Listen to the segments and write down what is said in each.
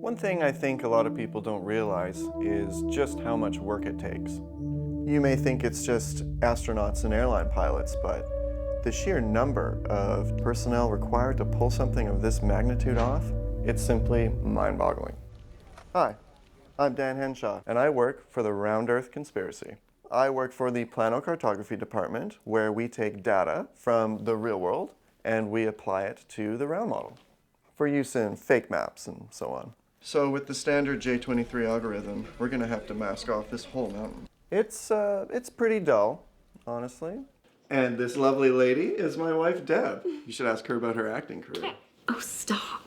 One thing I think a lot of people don't realize is just how much work it takes. You may think it's just astronauts and airline pilots, but the sheer number of personnel required to pull something of this magnitude off, it's simply mind-boggling. Hi, I'm Dan Henshaw, and I work for the Round Earth Conspiracy. I work for the planocartography department, where we take data from the real world and we apply it to the round model for use in fake maps and so on. So with the standard J23 algorithm, we're gonna have to mask off this whole mountain. It's pretty dull, honestly. And this lovely lady is my wife, Deb. You should ask her about her acting career. Oh, stop.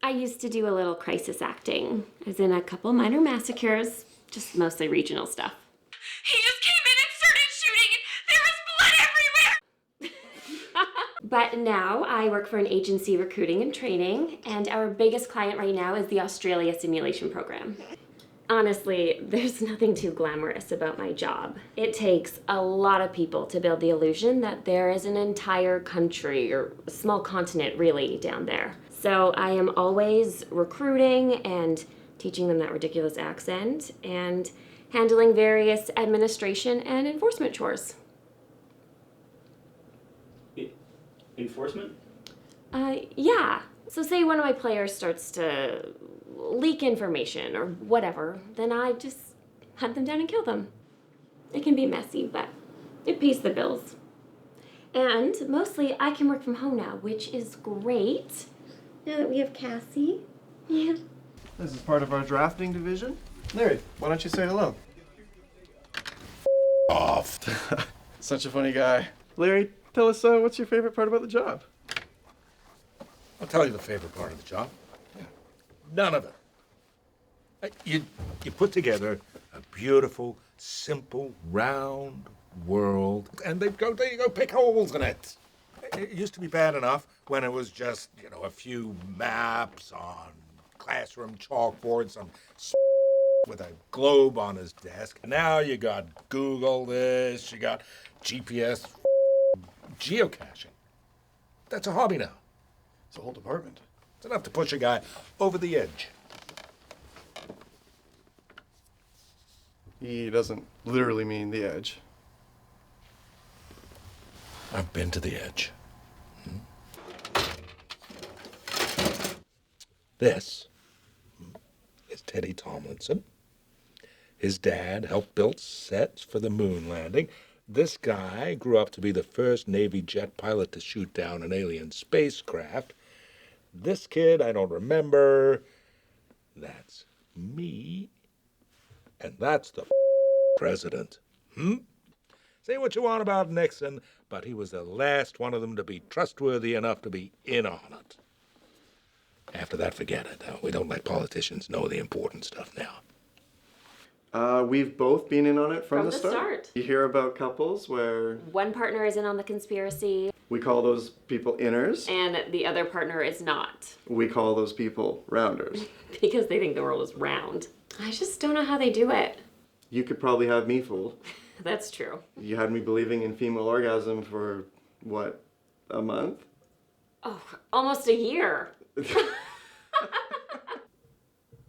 I used to do a little crisis acting, as in a couple minor massacres, just mostly regional stuff. He just came in and started shooting, and there was blood everywhere! But now I work for an agency recruiting and training, and our biggest client right now is the Australia Simulation Program. Honestly, there's nothing too glamorous about my job. It takes a lot of people to build the illusion that there is an entire country, or a small continent really, down there. So I am always recruiting and teaching them that ridiculous accent and handling various administration and enforcement chores. Enforcement? Yeah. So say one of my players starts to leak information or whatever, then I just hunt them down and kill them. It can be messy, but it pays the bills. And mostly I can work from home now, which is great. Now that we have Cassie. Yeah. This is part of our drafting division. Larry, why don't you say hello? Off. Such a funny guy. Larry, tell us what's your favorite part about the job? I'll tell you the favorite part of the job. None of it. You put together a beautiful, simple, round world, and there you go, pick holes in it. It used to be bad enough when it was just, a few maps on classroom chalkboard, some with a globe on his desk. Now you got Google this, you got GPS geocaching. That's a hobby now. It's a whole department. It's enough to push a guy over the edge. He doesn't literally mean the edge. I've been to the edge. This is Teddy Tomlinson. His dad helped build sets for the moon landing. This guy grew up to be the first Navy jet pilot to shoot down an alien spacecraft. This kid, I don't remember. That's me. And that's the president. Say what you want about Nixon, but he was the last one of them to be trustworthy enough to be in on it. After that, forget it. We don't let politicians know the important stuff now. We've both been in on it from the start. start. You hear about couples where One partner is in on the conspiracy, we call those people inners. and the other partner is not, We call those people rounders. because they think the world is round. I just don't know how they do it. You could probably have me fooled. That's true. You had me believing in female orgasm for, what, a month? Oh, almost a year.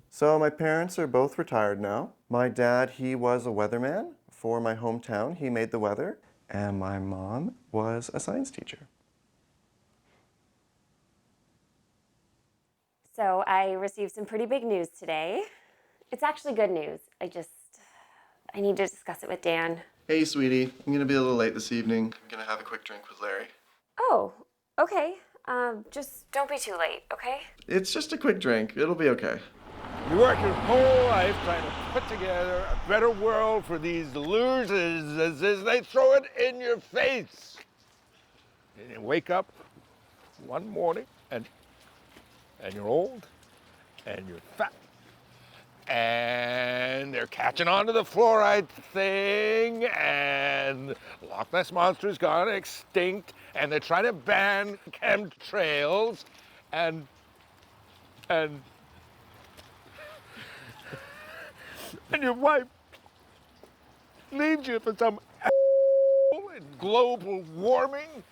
So my parents are both retired now. My dad, he was a weatherman for my hometown. He made the weather. And my mom was a science teacher. So I received some pretty big news today. It's actually good news. I need to discuss it with Dan. Hey, sweetie. I'm gonna be a little late this evening. I'm gonna have a quick drink with Larry. Oh, okay. Just don't be too late, okay? It's just a quick drink. It'll be okay. You work your whole life trying to put together a better world for these losers as they throw it in your face. And you wake up one morning and you're old and you're fat and they're catching on to the fluoride thing and Loch Ness Monster's gone extinct and they're trying to ban chemtrails and your wife leaves you for some in global warming,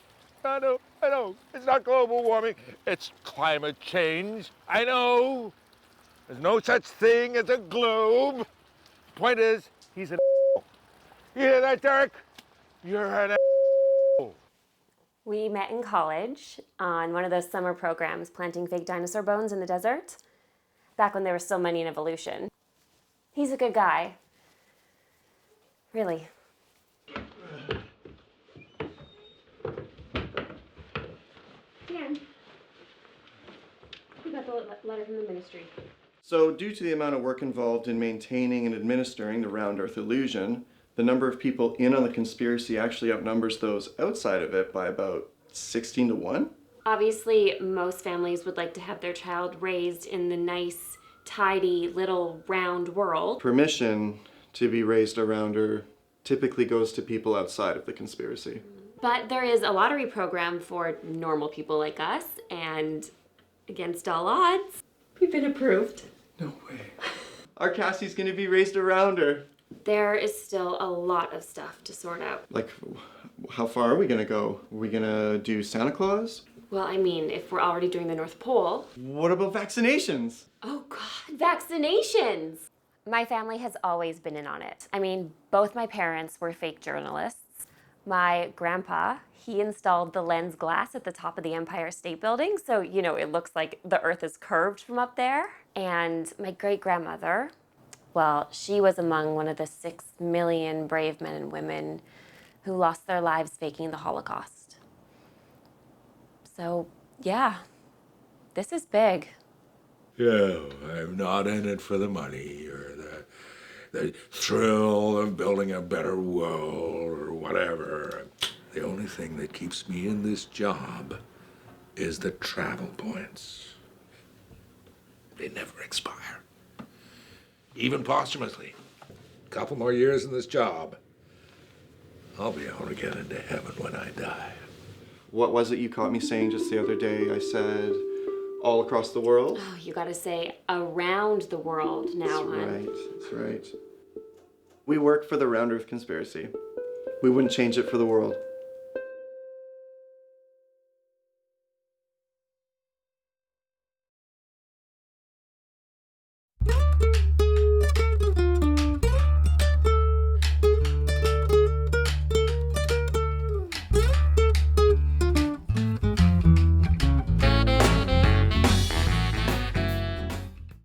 I know. It's not global warming. It's climate change. I know. There's no such thing as a globe. Point is, he's an You hear that, Derek? You're an We met in college on one of those summer programs planting fake dinosaur bones in the desert, back when there was still money in evolution. He's a good guy. Really. Dan, we got the letter from the ministry. So, due to the amount of work involved in maintaining and administering the round Earth illusion, the number of people in on the conspiracy actually outnumbers those outside of it by about 16 to 1. Obviously, most families would like to have their child raised in the nice, tidy, little round world. Permission to be raised around her typically goes to people outside of the conspiracy. But there is a lottery program for normal people like us, and against all odds, we've been approved. No way. Our Cassie's gonna be raised around her. There is still a lot of stuff to sort out. Like, how far are we gonna go? Are we gonna do Santa Claus? Well, I mean, if we're already doing the North Pole. What about vaccinations? Oh God, vaccinations! My family has always been in on it. I mean, both my parents were fake journalists. My grandpa, he installed the lens glass at the top of the Empire State Building, so, you know, it looks like the Earth is curved from up there. And my great-grandmother, well, she was among one of the 6 million brave men and women who lost their lives faking the Holocaust. So, yeah, this is big. Yeah, I'm not in it for the money or the thrill of building a better world or whatever. The only thing that keeps me in this job is the travel points. They never expire. Even posthumously. A couple more years in this job, I'll be able to get into heaven when I die. What was it you caught me saying just the other day? I said all across the world? Oh, you gotta say around the world now, hon. That's right. We work for the round Earth conspiracy. We wouldn't change it for the world.